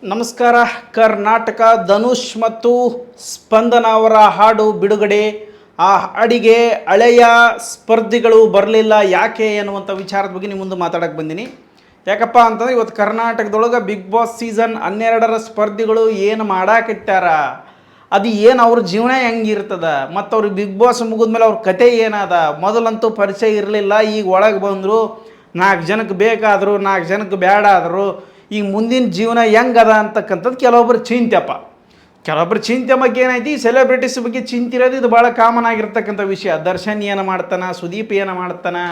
ನಮಸ್ಕಾರ. ಕರ್ನಾಟಕ ಧನುಷ್ ಮತ್ತು ಸ್ಪಂದನ ಅವರ ಹಾಡು ಬಿಡುಗಡೆ. ಆ ಹಾಡಿಗೆ ಹಳೆಯ ಸ್ಪರ್ಧಿಗಳು ಬರಲಿಲ್ಲ ಯಾಕೆ ಎನ್ನುವಂಥ ವಿಚಾರದ ಬಗ್ಗೆ ನಿಮ್ಮ ಮುಂದೆ ಮಾತಾಡೋಕ್ಕೆ ಬಂದೀನಿ. ಯಾಕಪ್ಪ ಅಂತಂದರೆ ಇವತ್ತು ಕರ್ನಾಟಕದೊಳಗೆ ಬಿಗ್ ಬಾಸ್ ಸೀಸನ್ 12ರ ಸ್ಪರ್ಧಿಗಳು ಏನು ಮಾಡಾಕಿಟ್ಟಾರ, ಅದು ಏನು ಅವ್ರ ಜೀವನ ಹೆಂಗಿರ್ತದ, ಮತ್ತು ಅವ್ರಿಗೆ ಬಿಗ್ ಬಾಸ್ ಮುಗಿದ್ಮೇಲೆ ಅವ್ರ ಕತೆ ಏನದ. ಮೊದಲಂತೂ ಪರಿಚಯ ಇರಲಿಲ್ಲ, ಈಗ ಒಳಗೆ ಬಂದರು, 4 ಜನಕ್ಕೆ ಬೇಕಾದರು, 4 ಜನಕ್ಕೆ ಬೇಡ ಆದರು. ಈಗ ಮುಂದಿನ ಜೀವನ ಹೆಂಗದ ಅಂತಕ್ಕಂಥದ್ದು ಕೆಲವೊಬ್ಬರು ಚಿಂತೆಪ್ಪ. ಕೆಲವೊಬ್ಬರು ಚಿಂತೆ ಬಗ್ಗೆ ಏನಾಯ್ತು, ಈ ಸೆಲೆಬ್ರಿಟೀಸ್ ಬಗ್ಗೆ ಚಿಂತಿರೋದು ಇದು ಭಾಳ ಕಾಮನ್ ಆಗಿರ್ತಕ್ಕಂಥ ವಿಷಯ. ದರ್ಶನ್ ಏನು ಮಾಡ್ತಾನೆ, ಸುದೀಪ್ ಏನು ಮಾಡ್ತಾನೆ,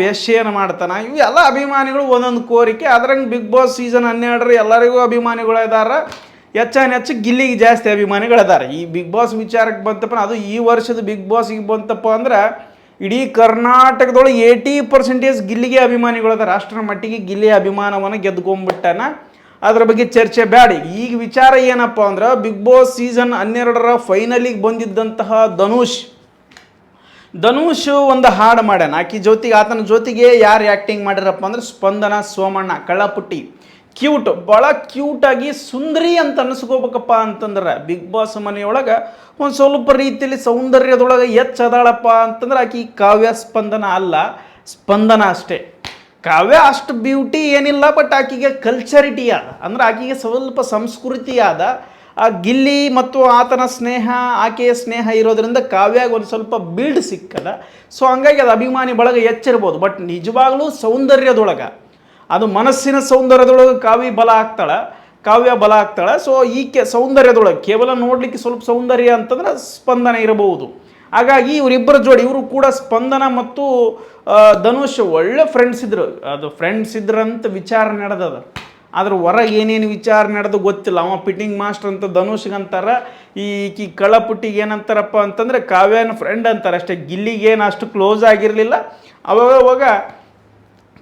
ಯಶ್ ಏನು ಮಾಡ್ತಾನೆ, ಇವು ಎಲ್ಲ ಅಭಿಮಾನಿಗಳು ಒಂದೊಂದು ಕೋರಿಕೆ. ಅದ್ರಂಗೆ ಬಿಗ್ ಬಾಸ್ ಸೀಸನ್ 12 ಎಲ್ಲರಿಗೂ ಅಭಿಮಾನಿಗಳು ಇದ್ದಾರೆ. ಹೆಚ್ಚು ಗಿಲ್ಲಿಗೆ ಜಾಸ್ತಿ ಅಭಿಮಾನಿಗಳಿದ್ದಾರೆ. ಈ ಬಿಗ್ ಬಾಸ್ ವಿಚಾರಕ್ಕೆ ಬಂತಪ್ಪ, ಅದು ಈ ವರ್ಷದ ಬಿಗ್ ಬಾಸ್ಗೆ ಬಂತಪ್ಪ ಅಂದ್ರೆ ಇಡೀ ಕರ್ನಾಟಕದೊಳಗೆ 80% ಗಿಲ್ಲಿಗೆ ಅಭಿಮಾನಿಗಳದ. ರಾಷ್ಟ್ರ ಮಟ್ಟಿಗೆ ಗಿಲ್ಲಿಯ ಅಭಿಮಾನವನ್ನು ಗೆದ್ಕೊಂಡ್ಬಿಟ್ಟಾನ. ಅದ್ರ ಬಗ್ಗೆ ಚರ್ಚೆ ಬೇಡ. ಈಗ ವಿಚಾರ ಏನಪ್ಪ ಅಂದ್ರೆ, ಬಿಗ್ ಬಾಸ್ ಸೀಸನ್ 12ರ ಫೈನಲಿಗೆ ಬಂದಿದ್ದಂತಹ ಧನುಷ್ ಒಂದು ಹಾಡು ಮಾಡ್ಯಾನ. ಆತನ ಜೊತೆಗೆ ಯಾರು ಆ್ಯಕ್ಟಿಂಗ್ ಮಾಡಿರಪ್ಪ ಅಂದ್ರೆ ಸ್ಪಂದನ, ಸೋಮಣ್ಣ, ಕಳ್ಳಪುಟ್ಟಿ. ಕ್ಯೂಟ್, ಭಾಳ ಕ್ಯೂಟಾಗಿ ಸುಂದರಿ ಅಂತ ಅನಿಸ್ಕೋಬೇಕಪ್ಪ ಅಂತಂದ್ರೆ ಬಿಗ್ ಬಾಸ್ ಮನೆಯೊಳಗೆ ಒಂದು ಸ್ವಲ್ಪ ರೀತಿಯಲ್ಲಿ ಸೌಂದರ್ಯದೊಳಗೆ ಹೆಚ್ಚದಾಳಪ್ಪ ಅಂತಂದ್ರೆ ಆಕೆ ಕಾವ್ಯ ಸ್ಪಂದನ ಅಲ್ಲ, ಸ್ಪಂದನ ಅಷ್ಟೇ. ಕಾವ್ಯ ಅಷ್ಟು ಬ್ಯೂಟಿ ಏನಿಲ್ಲ, ಬಟ್ ಆಕೆಗೆ ಕಲ್ಚರಿಟಿ ಅದ, ಅಂದ್ರೆ ಆಕೆಗೆ ಸ್ವಲ್ಪ ಸಂಸ್ಕೃತಿ ಅದ. ಆ ಗಿಲ್ಲಿ ಮತ್ತು ಆತನ ಸ್ನೇಹ, ಆಕೆಯ ಸ್ನೇಹ ಇರೋದ್ರಿಂದ ಕಾವ್ಯಾಗ ಒಂದು ಸ್ವಲ್ಪ ಬಿಲ್ಡ್ ಸಿಕ್ಕದ. ಸೊ ಹಂಗಾಗಿ ಅದು ಅಭಿಮಾನಿ ಬಳಗ ಹೆಚ್ಚಿರ್ಬೋದು. ಬಟ್ ನಿಜವಾಗ್ಲೂ ಸೌಂದರ್ಯದೊಳಗೆ, ಅದು ಮನಸ್ಸಿನ ಸೌಂದರ್ಯದೊಳಗೆ ಕಾವ್ಯ ಬಲ ಆಗ್ತಾಳೆ. ಸೊ ಈಕೆ ಸೌಂದರ್ಯದೊಳಗೆ ಕೇವಲ ನೋಡಲಿಕ್ಕೆ ಸ್ವಲ್ಪ ಸೌಂದರ್ಯ ಅಂತಂದ್ರೆ ಸ್ಪಂದನ ಇರಬಹುದು. ಹಾಗಾಗಿ ಇವರಿಬ್ಬರ ಜೋಡಿ, ಇವರು ಕೂಡ ಸ್ಪಂದನ ಮತ್ತು ಧನುಷ್ ಒಳ್ಳೆ ಫ್ರೆಂಡ್ಸ್ ಇದ್ರು. ಅದು ಫ್ರೆಂಡ್ಸ್ ಇದ್ರಂತ ವಿಚಾರ ನಡೆದದ, ಆದ್ರೆ ಹೊರಗೆ ಏನೇನು ವಿಚಾರ ನಡೆದು ಗೊತ್ತಿಲ್ಲ. ಅವ ಪಿಟಿಂಗ್ ಮಾಸ್ಟರ್ ಅಂತ ಧನುಷ್ಗಂತಾರ, ಈ ಕಳ್ಳಪುಟ್ಟಿಗೆ ಏನಂತಾರಪ್ಪ ಅಂತಂದರೆ ಕಾವ್ಯನ ಫ್ರೆಂಡ್ ಅಂತಾರೆ ಅಷ್ಟೇ. ಗಿಲ್ಲಿಗೇನು ಅಷ್ಟು ಕ್ಲೋಸ್ ಆಗಿರಲಿಲ್ಲ. ಅವಾಗ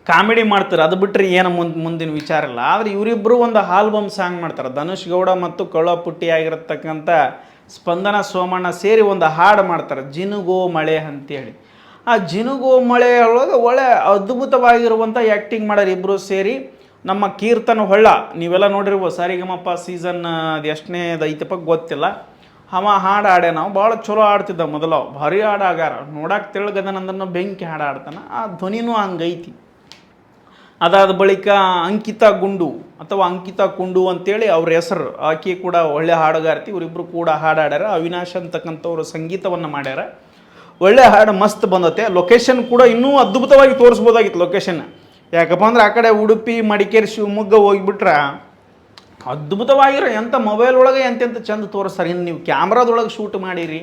ಕಾಮಿಡಿ ಮಾಡ್ತಾರೆ, ಅದು ಬಿಟ್ಟರೆ ಏನು ಮುಂದಿನ ವಿಚಾರ ಇಲ್ಲ. ಆದರೆ ಇವರಿಬ್ಬರು ಒಂದು ಆಲ್ಬಮ್ ಸಾಂಗ್ ಮಾಡ್ತಾರೆ. ಧನುಷ್ ಗೌಡ ಮತ್ತು ಕಳ್ಳಪುಟ್ಟಿ ಆಗಿರತಕ್ಕಂಥ ಸ್ಪಂದನ, ಸೋಮಣ್ಣ ಸೇರಿ ಒಂದು ಹಾಡು ಮಾಡ್ತಾರೆ, ಜಿನುಗೋ ಮಳೆ ಅಂತೇಳಿ. ಆ ಜಿನುಗೋ ಮಳೆ ಒಳಗೆ ಒಳ್ಳೆ ಅದ್ಭುತವಾಗಿರುವಂಥ ಆ್ಯಕ್ಟಿಂಗ್ ಮಾಡೋರು ಇಬ್ಬರು ಸೇರಿ. ನಮ್ಮ ಕೀರ್ತನ ಹೊಳ್ಳ, ನೀವೆಲ್ಲ ನೋಡಿರ್ಬೋದು, ಸಾರಿಗಮಪ್ಪ ಸೀಸನ್ ಅದು ಎಷ್ಟನೇದು ಐತಪ್ಪ ಗೊತ್ತಿಲ್ಲ, ಅವ ಹಾಡು ಆಡೆ. ನಾವು ಭಾಳ ಚಲೋ ಆಡ್ತಿದ್ದ ಮೊದಲು, ಭಾರಿ ಹಾಡು ಆಗಾರ. ನೋಡಕ್ಕೆ ತೆಳಗದನಂದ್ರೆ ಬೆಂಕಿ ಹಾಡು ಆಡ್ತಾನೆ, ಆ ಧ್ವನಿನೂ ಹಂಗೈತಿ. ಅದಾದ ಬಳಿಕ ಅಂಕಿತಾ ಕುಂಡು ಅಂತೇಳಿ ಅವ್ರ ಹೆಸರು. ಆಕೆ ಕೂಡ ಒಳ್ಳೆ ಹಾಡುಗಾರ್ತಿ. ಇವರಿಬ್ಬರು ಕೂಡ ಹಾಡಾಡ್ಯಾರ. ಅವಿನಾಶ್ ಅಂತಕ್ಕಂಥವ್ರು ಸಂಗೀತವನ್ನು ಮಾಡ್ಯಾರ. ಒಳ್ಳೆ ಹಾಡು ಮಸ್ತ್ ಬಂದತೆ. ಲೊಕೇಶನ್ ಕೂಡ ಇನ್ನೂ ಅದ್ಭುತವಾಗಿ ತೋರಿಸ್ಬೋದಾಗಿತ್ತು ಲೊಕೇಶನ್. ಯಾಕಪ್ಪ ಅಂದ್ರೆ ಆ ಕಡೆ ಉಡುಪಿ, ಮಡಿಕೇರಿ, ಶಿವಮೊಗ್ಗ ಹೋಗಿಬಿಟ್ರೆ ಅದ್ಭುತವಾಗಿರೋ ಎಂಥ ಮೊಬೈಲ್ ಒಳಗೆ ಎಂತೆಂಥ ಚಂದ ತೋರಿಸ್ತಾರೆ. ಇನ್ನು ನೀವು ಕ್ಯಾಮ್ರಾದೊಳಗೆ ಶೂಟ್ ಮಾಡಿರಿ.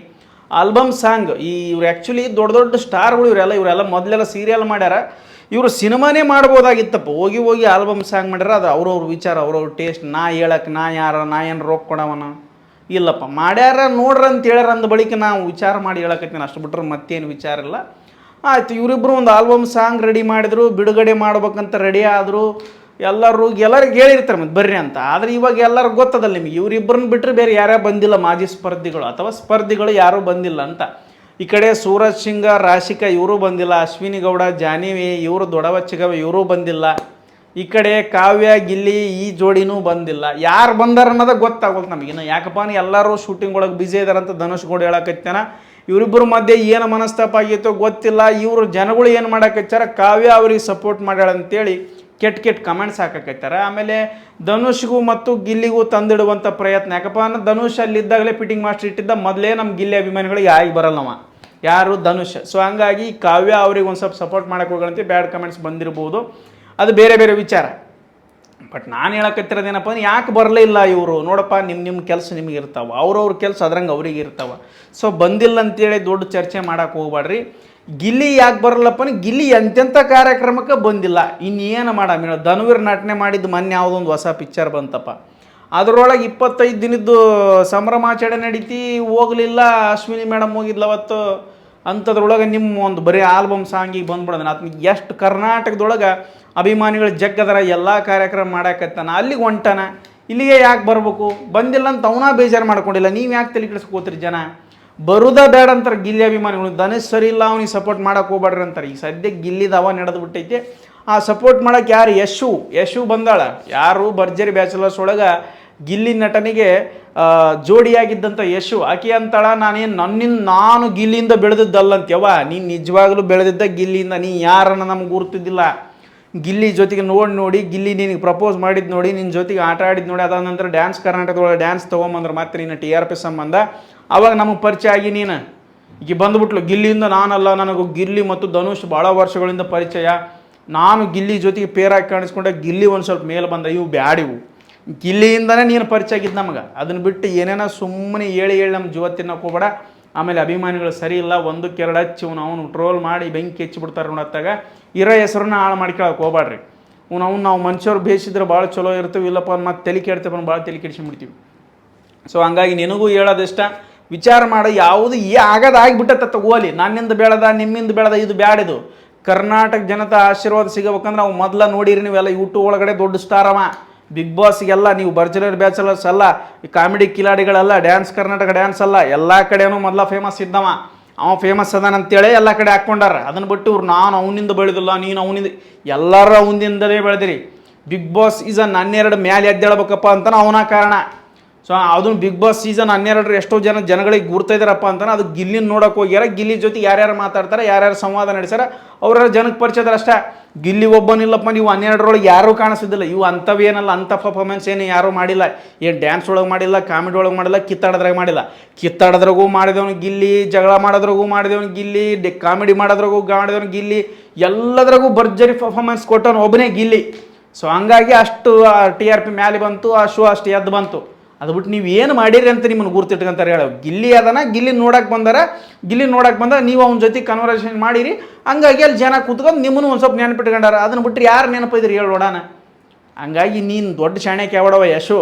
ಆಲ್ಬಮ್ ಸಾಂಗ್, ಇವ್ರು ಆ್ಯಕ್ಚುಲಿ ದೊಡ್ಡ ಸ್ಟಾರ್ಗಳು ಇವರೆಲ್ಲ ಮೊದಲೆಲ್ಲ ಸೀರಿಯಲ್ ಮಾಡ್ಯಾರ. ಇವರು ಸಿನಿಮಾನೇ ಮಾಡ್ಬೋದಾಗಿತ್ತಪ್ಪ. ಹೋಗಿ ಆಲ್ಬಮ್ ಸಾಂಗ್ ಮಾಡ್ಯಾರ. ಅದು ಅವ್ರವ್ರ ವಿಚಾರ, ಅವ್ರವ್ರ ಟೇಸ್ಟ್. ನಾ ಹೇಳಕ್ಕೆ ನಾ ಏನು ರೊಕ್ಕ ಕೊಡವನ ಇಲ್ಲಪ್ಪ. ಮಾಡ್ಯಾರ ನೋಡ್ರಿ ಅಂತ ಹೇಳ್ಯಾರ, ಅಂದ ಬಳಿಕ ನಾವು ವಿಚಾರ ಮಾಡಿ ಹೇಳಕತ್ತೀನಿ, ಅಷ್ಟು ಬಿಟ್ರೆ ಮತ್ತೇನು ವಿಚಾರ ಇಲ್ಲ. ಆಯ್ತು, ಇವರಿಬ್ಬರು ಒಂದು ಆಲ್ಬಮ್ ಸಾಂಗ್ ರೆಡಿ ಮಾಡಿದ್ರು, ಬಿಡುಗಡೆ ಮಾಡ್ಬೇಕಂತ ರೆಡಿ ಆದರು. ಎಲ್ಲರಿಗೆ ಹೇಳಿರ್ತಾರೆ ಮತ್ತೆ ಬರ್ರಿ ಅಂತ. ಆದರೆ ಇವಾಗ ಎಲ್ಲರಿಗೂ ಗೊತ್ತದಲ್ಲ ನಿಮಗೆ, ಇವರಿಬ್ಬರನ್ನ ಬಿಟ್ಟರೆ ಬೇರೆ ಯಾರ್ಯಾರು ಬಂದಿಲ್ಲ ಮಾಜಿ ಸ್ಪರ್ಧಿಗಳು ಅಥವಾ ಸ್ಪರ್ಧಿಗಳು ಯಾರೂ ಬಂದಿಲ್ಲ ಅಂತ. ಈ ಕಡೆ ಸೂರಜ್ ಸಿಂಗ, ರಾಶಿಕಾ ಇವರು ಬಂದಿಲ್ಲ. ಅಶ್ವಿನಿ ಗೌಡ, ಜಾನಿವಿ ಇವರು, ದೊಡವಚ್ಚಿಗವ ಇವರು ಬಂದಿಲ್ಲ. ಈ ಕಡೆ ಕಾವ್ಯ, ಗಿಲ್ಲಿ ಈ ಜೋಡಿನೂ ಬಂದಿಲ್ಲ. ಯಾರು ಬಂದಾರ ಅನ್ನೋದು ಗೊತ್ತಾಗೋದು ನಮಗಿನ್ನು. ಯಾಕಪ್ಪ ಎಲ್ಲರೂ ಶೂಟಿಂಗ್ ಒಳಗೆ ಬ್ಯುಸಿ ಇದಾರಂತ ಧನುಷ್ ಗೌಡ ಹೇಳಕತ್ತಾನ. ಇವರಿಬ್ಬರ ಮಧ್ಯೆ ಏನು ಮನಸ್ತಾಪ ಆಗಿತ್ತೋ ಗೊತ್ತಿಲ್ಲ. ಇವರು ಜನಗಳು ಏನು ಮಾಡಕತ್ತಾರ, ಕಾವ್ಯ ಅವ್ರಿಗೆ ಸಪೋರ್ಟ್ ಮಾಡ್ಯಾಳ ಅಂತೇಳಿ ಕೆಟ್ಟ ಕಮೆಂಟ್ಸ್ ಹಾಕಕತ್ತಾರ. ಆಮೇಲೆ ಧನುಷ್ಗೂ ಮತ್ತು ಗಿಲ್ಲಿಗೂ ತಂದಿಡುವಂಥ ಪ್ರಯತ್ನ. ಯಾಕಪ್ಪ ಅಂದ್ರೆ ಧನುಷ್ ಅಲ್ಲಿದ್ದಾಗಲೇ ಪಿಟಿಂಗ್ ಮಾಸ್ಟರ್ ಇಟ್ಟಿದ್ದ. ಮೊದಲೇ ನಮ್ಮ ಗಿಲ್ಲಿ ಅಭಿಮಾನಿಗಳಿಗೆ ಆಗಿ ಬರಲ್ಲವ ಯಾರು, ಧನುಷ್. ಸೊ ಹಂಗಾಗಿ ಕಾವ್ಯ ಅವ್ರಿಗೆ ಒಂದು ಸ್ವಲ್ಪ ಸಪೋರ್ಟ್ ಮಾಡೋಕೆ ಹೋಗೋಂತೆ ಬ್ಯಾಡ್ ಕಮೆಂಟ್ಸ್ ಬಂದಿರ್ಬೋದು. ಅದು ಬೇರೆ ವಿಚಾರ. ಬಟ್ ನಾನು ಹೇಳಕತ್ತಿರೋದೇನಪ್ಪ ಅಂದ್ರೆ, ಯಾಕೆ ಬರಲೇ ಇಲ್ಲ ಇವರು? ನೋಡಪ್ಪ, ನಿಮ್ಮ ಕೆಲಸ ನಿಮಗೆ ಇರ್ತಾವೆ, ಅವ್ರವ್ರ ಕೆಲಸ ಅದ್ರಂಗೆ ಅವ್ರಿಗೆ ಇರ್ತಾವೆ. ಸೊ ಬಂದಿಲ್ಲ ಅಂತೇಳಿ ದೊಡ್ಡ ಚರ್ಚೆ ಮಾಡೋಕೆ ಹೋಗ್ಬೇಡ್ರಿ. ಗಿಲ್ಲಿ ಯಾಕೆ ಬರಲ್ಲಪ್ಪ ಅಂದ್ರೆ, ಗಿಲ್ಲಿ ಎಂತೆಂಥ ಕಾರ್ಯಕ್ರಮಕ್ಕೆ ಬಂದಿಲ್ಲ. ಇನ್ನೇನು ಮೇಡಮ್, ಧನುವೀರ್ ನಟನೆ ಮಾಡಿದ್ದು ಮೊನ್ನೆ ಯಾವುದೊಂದು ಹೊಸ ಪಿಕ್ಚರ್ ಬಂತಪ್ಪ, ಅದರೊಳಗೆ 25 ದಿನದ್ದು ಸಂಭ್ರಮಾಚರಣೆ ನಡೀತಿ, ಹೋಗಲಿಲ್ಲ. ಅಶ್ವಿನಿ ಮೇಡಮ್ ಹೋಗಿದ್ಲ ಅವತ್ತು. ಅಂಥದ್ರೊಳಗೆ ನಿಮ್ಮ ಒಂದು ಬರೀ ಆಲ್ಬಮ್ ಸಾಂಗಿಗೆ ಬಂದ್ಬಿಡೋದು. ಆತನಿಗೆ ಎಷ್ಟು ಕರ್ನಾಟಕದೊಳಗೆ ಅಭಿಮಾನಿಗಳು ಜಗ್ಗದರ, ಎಲ್ಲ ಕಾರ್ಯಕ್ರಮ ಮಾಡಾಕತ್ತಾನ, ಅಲ್ಲಿಗೆ ಹೊಂಟಾನ. ಇಲ್ಲಿಗೆ ಯಾಕೆ ಬರಬೇಕು? ಬಂದಿಲ್ಲ ಅಂತ ಅವನ ಬೇಜಾರು ಮಾಡ್ಕೊಂಡಿಲ್ಲ. ನೀವು ಯಾಕೆ ತಲೆ ಕೆಡಿಸ್ಕೋತೀರಿ? ಜನ ಬರುದ ಬೇಡ ಅಂತಾರೆ ಗಿಲ್ಲಿ ಅಭಿಮಾನಿಗಳು. ಧನುಷ್ ಸರಿ ಇಲ್ಲ, ಅವ್ನಿಗೆ ಸಪೋರ್ಟ್ ಮಾಡೋಕೆ ಹೋಗ್ಬೇಡ್ರಿ ಅಂತಾರೆ. ಈಗ ಸದ್ಯಕ್ಕೆ ಗಿಲ್ಲಿದ ಅವ ನಡೆದು ಬಿಟ್ಟೈತೆ. ಆ ಸಪೋರ್ಟ್ ಮಾಡೋಕೆ ಯಾರು ಯಶು ಬಂದಾಳ. ಯಾರು ಭರ್ಜರಿ ಬ್ಯಾಚುಲರ್ಸ್ ಒಳಗೆ ಗಿಲ್ಲಿ ನಟನಿಗೆ ಜೋಡಿಯಾಗಿದ್ದಂಥ ಯಶು. ಆಕೆ ಅಂತಾಳ, ನಾನು ಗಿಲ್ಲಿಯಿಂದ ಬೆಳೆದಿದ್ದಲ್ಲಂತ್ಯವ, ನೀನು ನಿಜವಾಗ್ಲೂ ಬೆಳೆದಿದ್ದ ಗಿಲ್ಲಿಯಿಂದ. ನೀ ಯಾರನ್ನ ನಮ್ಗೆ ಗುರ್ತಿದ್ದಿಲ್ಲ. ಗಿಲ್ಲಿ ಜೊತೆಗೆ ನೋಡಿ ಗಿಲ್ಲಿ ನಿನಗೆ ಪ್ರಪೋಸ್ ಮಾಡಿದ್ದು ನೋಡಿ, ನಿನ್ನ ಜೊತೆಗೆ ಆಟ ಆಡಿದ್ದು ನೋಡಿ, ಅದಾದ ನಂತರ ಡ್ಯಾನ್ಸ್ ಕರ್ನಾಟಕದೊಳಗೆ ಡ್ಯಾನ್ಸ್ ತೊಗೊಂಬಂದ್ರೆ ಮತ್ತೆ ನೀನು TRP ಸಂಬಂಧ ಅವಾಗ ನಮಗೆ ಪರಿಚಯ ಆಗಿ ನೀನು ಈಗ ಬಂದುಬಿಟ್ಲು. ಗಿಲ್ಲಿಯಿಂದ ನಾನಲ್ಲ, ನನಗೂ ಗಿಲ್ಲಿ ಮತ್ತು ಧನುಷ್ ಭಾಳ ವರ್ಷಗಳಿಂದ ಪರಿಚಯ. ನಾನು ಗಿಲ್ಲಿ ಜೊತೆಗೆ ಪೇರಾಗಿ ಕಾಣಿಸ್ಕೊಂಡೆ, ಗಿಲ್ಲಿ ಒಂದು ಸ್ವಲ್ಪ ಮೇಲೆ ಬಂದ. ಇವು ಬ್ಯಾಡಿವು, ಗಿಲ್ಲಿಯಿಂದನೇ ನೀನು ಪರಿಚಯ ಆಗಿದ್ದು ನಮಗೆ. ಅದನ್ನು ಬಿಟ್ಟು ಏನೇನೋ ಸುಮ್ಮನೆ ಹೇಳಿ ನಮ್ಮ ಜೀವ ತಿನ್ನೋಕೆ ಹೋಗ್ಬೇಡ. ಆಮೇಲೆ ಅಭಿಮಾನಿಗಳು ಸರಿ ಇಲ್ಲ, ಒಂದಕ್ಕೆ ಎರಡು ಹಚ್ಚಿ ಅವನು ಟ್ರೋಲ್ ಮಾಡಿ ಬೆಂಕಿ ಹೆಚ್ಚಿಬಿಡ್ತಾರೆ ನೋಡತ್ತಾಗ. ಇರೋ ಹೆಸರನ್ನ ಹಾಳು ಮಾಡ್ಕೊಳಕ್ಕೆ ಹೋಗ್ಬೇಡ್ರಿ. ನಾವು ಮನುಷ್ಯರು ಬೇಯಿಸಿದ್ರೆ ಭಾಳ ಚಲೋ ಇರ್ತೀವಿ, ಇಲ್ಲಪ್ಪ ಮತ್ತೆ ತಲೆ ಕೆಡ್ತೇವೆ, ಭಾಳ ತಲೆ ಕೆಡಿಸ್ಬಿಡ್ತೀವಿ. ಸೊ ಹಂಗಾಗಿ ನಿನಗೂ ಹೇಳೋದಿಷ್ಟ, ವಿಚಾರ ಮಾಡಿ. ಯಾವುದು ಆಗೋದಾಗಿಬಿಟ್ಟತ್ತ ತಗೋಲಿ. ನನ್ನಿಂದ ಬೆಳೆದ, ನಿಮ್ಮಿಂದ ಬೆಳೆದ, ಇದು ಬ್ಯಾಡಿದು. ಕರ್ನಾಟಕ ಜನತಾ ಆಶೀರ್ವಾದ ಸಿಗಬೇಕಂದ್ರೆ ನಾವು ಮೊದಲ ನೋಡಿರಿ ನೀವೆಲ್ಲ ಯೂಟ್ಯೂಬ್ ಒಳಗಡೆ ದೊಡ್ಡ ಸ್ಟಾರ್ ಅವ. ಬಿಗ್ ಬಾಸ್ಗೆಲ್ಲ ನೀವು ಬರ್ಜಲರ್ ಬ್ಯಾಚಲರ್ಸ್ ಅಲ್ಲ, ಈ ಕಾಮಿಡಿ ಕಿಲಾಡಿಗಳೆಲ್ಲ, ಡ್ಯಾನ್ಸ್ ಕರ್ನಾಟಕ ಡ್ಯಾನ್ಸ್ ಅಲ್ಲ, ಎಲ್ಲ ಕಡೆನೂ ಮೊದಲ ಫೇಮಸ್ ಇದ್ದವ. ಅವ ಫೇಮಸ್ ಅದಾನಂತೇಳಿ ಎಲ್ಲ ಕಡೆ ಹಾಕ್ಕೊಂಡಾರ. ಅದನ್ನು ಬಿಟ್ಟು ಇವ್ರು ನಾನು ಅವನಿಂದ ಬೆಳೆದಿಲ್ಲ, ನೀನು ಅವನಿಂದ, ಎಲ್ಲರೂ ಅವನಿಂದಲೇ ಬೆಳೆದಿರಿ. ಬಿಗ್ ಬಾಸ್ ಸೀಸನ್ 12 ಮ್ಯಾಲೆ ಎದ್ದೇಳ್ಬೇಕಪ್ಪ ಅಂತಾನೆ ಅವನ ಕಾರಣ. ಸೊ ಅದನ್ನು ಬಿಗ್ ಬಾಸ್ ಸೀಸನ್ 12 ಎಷ್ಟೋ ಜನಗಳಿಗೆ ಗುರ್ತಾ ಇದ್ದಾರಪ್ಪ ಅಂತಾನೆ ಅದು ಗಿಲ್ಲಿನ ನೋಡೋಕೆ ಹೋಗ್ಯಾರ. ಗಿಲ್ಲಿ ಜೊತೆ ಯಾರ್ಯಾರು ಮಾತಾಡ್ತಾರೆ, ಯಾರ್ಯಾರು ಸಂವಾದ ನಡೆಸ್ಯಾರ, ಅವರ ಜನಕ್ಕೆ ಪರಿಚಯದಾರ ಅಷ್ಟೇ. ಗಿಲ್ಲಿ ಒಬ್ಬನಿಲ್ಲಪ್ಪ, ನೀವು 12ರೊಳಗೆ ಯಾರೂ ಕಾಣಿಸೋದಿಲ್ಲ. ಇವು ಅಂಥವೇನಲ್ಲ, ಅಂಥ ಪರ್ಫಾರ್ಮೆನ್ಸ್ ಏನು ಯಾರೂ ಮಾಡಿಲ್ಲ. ಏನು ಡ್ಯಾನ್ಸ್ ಒಳಗೆ ಮಾಡಿಲ್ಲ, ಕಾಮಿಡಿ ಒಳಗೆ ಮಾಡಿಲ್ಲ, ಕಿತ್ತಾಡೋದ್ರಾಗ ಮಾಡಿಲ್ಲ. ಕಿತ್ತಾಡೋದ್ರಾಗೂ ಮಾಡಿದವನು ಗಿಲ್ಲಿ, ಜಗಳ ಮಾಡೋದ್ರಾಗೂ ಮಾಡಿದವನು ಗಿಲ್ಲಿ, ಕಾಮಿಡಿ ಮಾಡೋದ್ರಾಗೂ ಮಾಡಿದವನು ಗಿಲ್ಲಿ, ಎಲ್ಲದ್ರಾಗೂ ಭರ್ಜರಿ ಪರ್ಫಾರ್ಮೆನ್ಸ್ ಕೊಟ್ಟವನು ಒಬ್ಬನೇ ಗಿಲ್ಲಿ. ಸೊ ಹಂಗಾಗಿ ಅಷ್ಟು TRP ಮ್ಯಾಲೆ ಬಂತು, ಆ ಶೋ ಅಷ್ಟು ಎದ್ದು ಬಂತು. ಅದು ಬಿಟ್ಟು ನೀವು ಏನು ಮಾಡಿರಿ ಅಂತ ನಿಮ್ಮನ್ನು ಗುರ್ತಿಟ್ಕೊಂತಾರೆ ಹೇಳೋ. ಗಿಲ್ಲಿ ಅದನ್ನ ಗಿಲ್ಲಿ ನೋಡಕ್ಕೆ ಬಂದ ನೀವು ಅವನ ಜೊತೆ ಕನ್ವರ್ಸೇಷನ್ ಮಾಡಿರಿ. ಹಂಗಾಗಿ ಅಲ್ಲಿ ಜನ ಕೂತ್ಕೊಂಡು ನಿಮ್ಮನ್ನು ಒಂದು ಸ್ವಲ್ಪ ನೆನಪಿಟ್ಕೊಂಡಾರ. ಅದನ್ನು ಬಿಟ್ಟರೆ ಯಾರು ನೆನಪಿದ್ರಿ ಹೇಳೋಡಾನ. ಹಂಗಾಗಿ ನೀನು ದೊಡ್ಡ ಶಾಣೆಗೆ ಯಾವಡವ ಯಶು.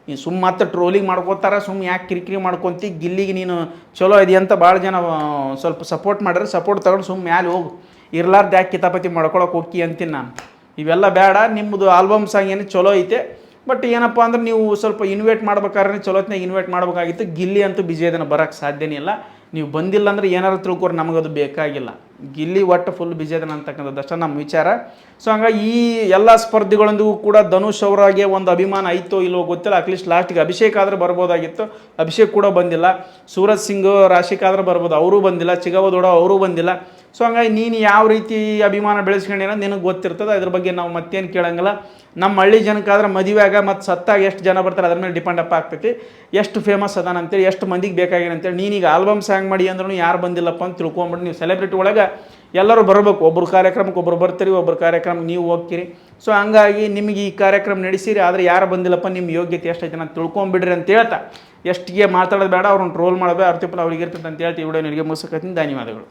ನೀನು ಸುಮ್ಮ ಮತ್ತೆ ಟ್ರೋಲಿಂಗ್ ಮಾಡ್ಕೋತಾರೆ, ಯಾಕೆ ಕಿರಿಕಿರಿ ಮಾಡ್ಕೊತಿ. ಗಿಲ್ಲಿಗೆ ನೀನು ಚಲೋ ಇದೆಯಾ ಅಂತ ಭಾಳ ಜನ ಸ್ವಲ್ಪ ಸಪೋರ್ಟ್ ಮಾಡ್ರೆ, ಸಪೋರ್ಟ್ ತಗೊಂಡು ಮ್ಯಾಲೆ ಹೋಗು. ಇರ್ಲಾರ್ದು ಯಾಕೆ ಕಿತಾಪತಿ ಮಾಡ್ಕೊಳಕ್ಕೆ ಹೋಗಿ ಅಂತೀನಿ ನಾನು. ಇವೆಲ್ಲ ಬೇಡ. ನಿಮ್ಮದು ಆಲ್ಬಮ್ ಸಾಂಗ್ ಏನು ಚಲೋ ಐತೆ, ಬಟ್ ಏನಪ್ಪ ಅಂದ್ರೆ ನೀವು ಸ್ವಲ್ಪ ಇನ್ವೈಟ್ ಮಾಡ್ಬೇಕಾದ್ರೆ ಚಲೋತ್ನಾಗ ಇನ್ವೈಟ್ ಮಾಡಬೇಕಾಗಿತ್ತು. ಗಿಲ್ಲಿ ಅಂತೂ ಬಿಜಿ ಬರೋಕ್ಕೆ ಸಾಧ್ಯನೇ ಇಲ್ಲ. ನೀವು ಬಂದಿಲ್ಲ ಅಂದರೆ ಏನಾರು ತಿಳ್ಕೊರಿ, ನಮಗದು ಬೇಕಾಗಿಲ್ಲ. ಗಿಲ್ಲಿ ಒಟ್ಟು ಫುಲ್ ಬಿಜಿ ಅಂತಕ್ಕಂಥದ್ದು ಅಷ್ಟೇ ನಮ್ಮ ವಿಚಾರ. ಸೊ ಹಂಗಾಗಿ ಈ ಎಲ್ಲ ಸ್ಪರ್ಧಿಗಳೊಂದಿಗೂ ಕೂಡ ಧನುಷ್ ಅವರಾಗೆ ಒಂದು ಅಭಿಮಾನ ಐತೋ ಇಲ್ಲವೋ ಗೊತ್ತಿಲ್ಲ. ಅಟ್ಲೀಸ್ಟ್ ಲಾಸ್ಟಿಗೆ ಅಭಿಷೇಕ್ ಆದ್ರೆ ಬರ್ಬೋದಾಗಿತ್ತು, ಅಭಿಷೇಕ್ ಕೂಡ ಬಂದಿಲ್ಲ. ಸೂರಜ್ ಸಿಂಗ್ ರಾಶಿಕ್ ಆದ್ರೆ ಬರ್ಬೋದು, ಅವರೂ ಬಂದಿಲ್ಲ. ಚಿಗವದೋಡ ಅವರೂ ಬಂದಿಲ್ಲ. ಸೊ ಹಂಗಾಗಿ ನೀನು ಯಾವ ರೀತಿ ಅಭಿಮಾನ ಬೆಳೆಸ್ಕೊಂಡೇನೋ ನಿನಗೆ ಗೊತ್ತಿರ್ತದೆ. ಅದ್ರ ಬಗ್ಗೆ ನಾವು ಮತ್ತೇನು ಕೇಳಂಗಿಲ್ಲ. ನಮ್ಮ ಹಳ್ಳಿ ಜನಕ್ಕಾದ್ರೆ ಮದುವೆಯಾಗ ಮತ್ತು ಸತ್ತಾಗ ಎಷ್ಟು ಜನ ಬರ್ತಾರೆ ಅದ್ರ ಮೇಲೆ ಡಿಪೆಂಡ್ ಅಪ್ ಆಗ್ತೈತಿ. ಎಷ್ಟು ಫೇಮಸ್ ಅದಾನಂತೇಳಿ, ಎಷ್ಟು ಮಂದಿಗೆ ಬೇಕಾಗೇನಂತೇಳಿ. ನೀನೀಗ ಆಲ್ಬಮ್ ಸಾಂಗ್ ಮಾಡಿ ಅಂದ್ರೂ ಯಾರು ಬಂದಿಲ್ಲಪ್ಪ ಅಂತ ತಿಳ್ಕೊಂಬಿಟ್ಟು ನೀವು ಸೆಲೆಬ್ರಿಟಿ ಒಳಗೆ ಎಲ್ಲರೂ ಬರಬೇಕು. ಒಬ್ಬರು ಕಾರ್ಯಕ್ರಮಕ್ಕೆ ಒಬ್ಬರು ಬರ್ತೀರಿ, ಒಬ್ಬರು ಕಾರ್ಯಕ್ರಮಕ್ಕೆ ನೀವು ಹೋಗ್ತೀರಿ. ಸೊ ಹಂಗಾಗಿ ನಿಮಗೆ ಈ ಕಾರ್ಯಕ್ರಮ ನಡೆಸಿರಿ, ಆದರೆ ಯಾರು ಬಂದಿಲ್ಲಪ್ಪ, ನಿಮ್ಮ ಯೋಗ್ಯತೆ ಎಷ್ಟೈತೆ ಅಂತ ತಿಳ್ಕೊಂಬಿಡ್ರಿ ಅಂತ ಹೇಳ್ತಾ ಎಷ್ಟಿಗೆ ಮಾತಾಡೋದು ಬೇಡ. ಅವ್ರನ್ನ ಟ್ರೋಲ್ ಮಾಡೋದು ಅರ್ಥಪೂರ್ಣ ಅವ್ರಿಗೆ ಇರ್ತೈತೆ ಅಂತ ಹೇಳ್ತೀವಿ. ವಿಡಿಯೋ ನಿಮಗೆ ಮುಗಿಸಕತ್ತೀನಿ. ಧನ್ಯವಾದಗಳು.